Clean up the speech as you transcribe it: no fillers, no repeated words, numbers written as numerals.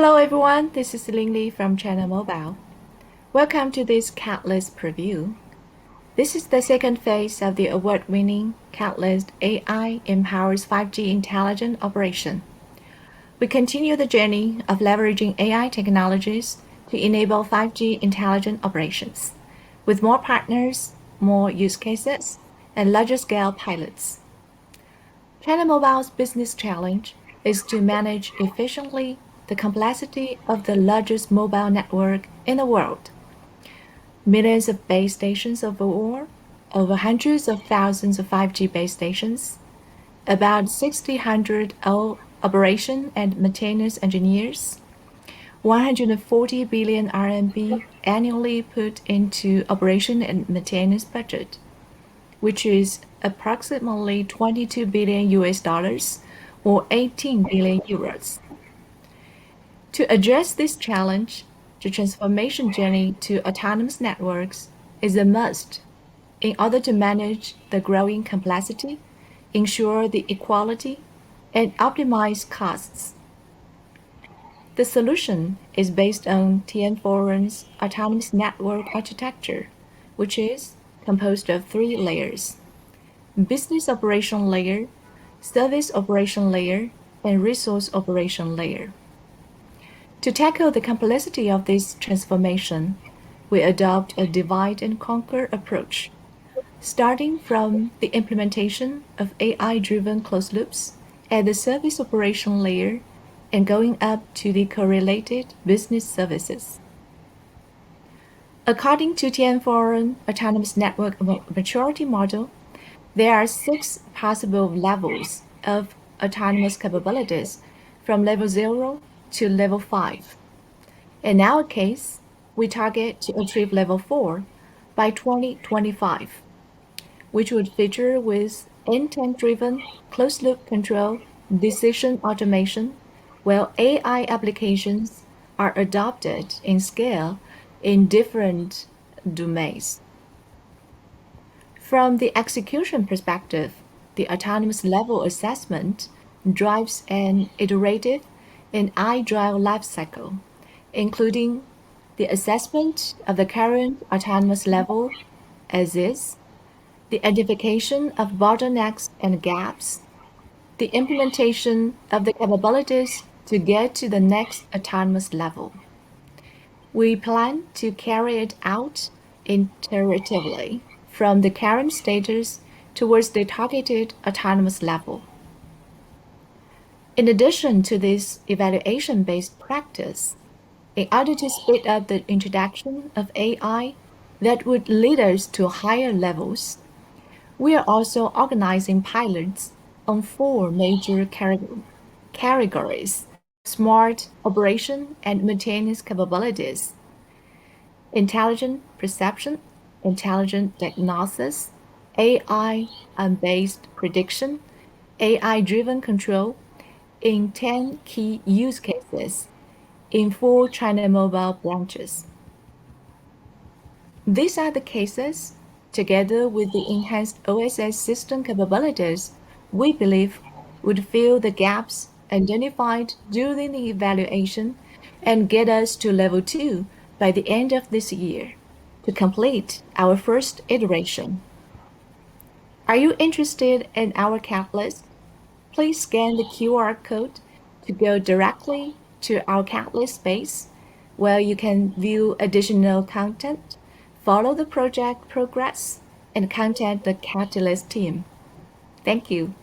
Hello everyone, this is Ling Li from China Mobile. Welcome to this Catalyst preview. This is the second phase of the award-winning Catalyst AI Empowers 5G Intelligent Operation. We continue the journey of leveraging AI technologies to enable 5G intelligent operations, with more partners, more use cases, and larger-scale pilots. China Mobile's business challenge is to manage efficiently the complexity of the largest mobile network in the world. Millions of base stations overall, over hundreds of thousands of 5G base stations, about 1,600 operation and maintenance engineers, 140 billion RMB annually put into operation and maintenance budget, which is approximately 22 billion US dollars or 18 billion euros. To address this challenge, the transformation journey to autonomous networks is a must in order to manage the growing complexity, ensure the equality, and optimize costs. The solution is based on TN-Foren's autonomous network architecture, which is composed of three layers: business operation layer, service operation layer, and resource operation layer. To tackle the complexity of this transformation, we adopt a divide and conquer approach, starting from the implementation of AI-driven closed loops at the service operation layer and going up to the correlated business services. According to TN-Foren Autonomous Network Maturity Model, there are 6 possible levels of autonomous capabilities from level 0 to level 5. In our case, we target to achieve level 4 by 2025, which would feature with intent-driven closed-loop control, decision automation, while AI applications are adopted in scale in different domains. From the execution perspective, the autonomous level assessment drives an iterative and agile lifecycle, including the assessment of the current autonomous level as is, the identification of bottlenecks and gaps, the implementation of the capabilities to get to the next autonomous level. We plan to carry it out iteratively from the current status towards the targeted autonomous level. In addition to this evaluation-based practice, in order to speed up the introduction of AI that would lead us to higher levels, we are also organizing pilots on 4 major categories: smart operation and maintenance capabilities, intelligent perception, intelligent diagnosis, AI-based prediction, AI-driven control, in 10 key use cases in 4 China Mobile branches. These are the cases, together with the enhanced OSS system capabilities, we believe would fill the gaps identified during the evaluation and get us to level 2 by the end of this year to complete our first iteration. Are you interested in our catalyst? Please scan the QR code to go directly to our Catalyst space, where you can view additional content, follow the project progress, and contact the Catalyst team. Thank you.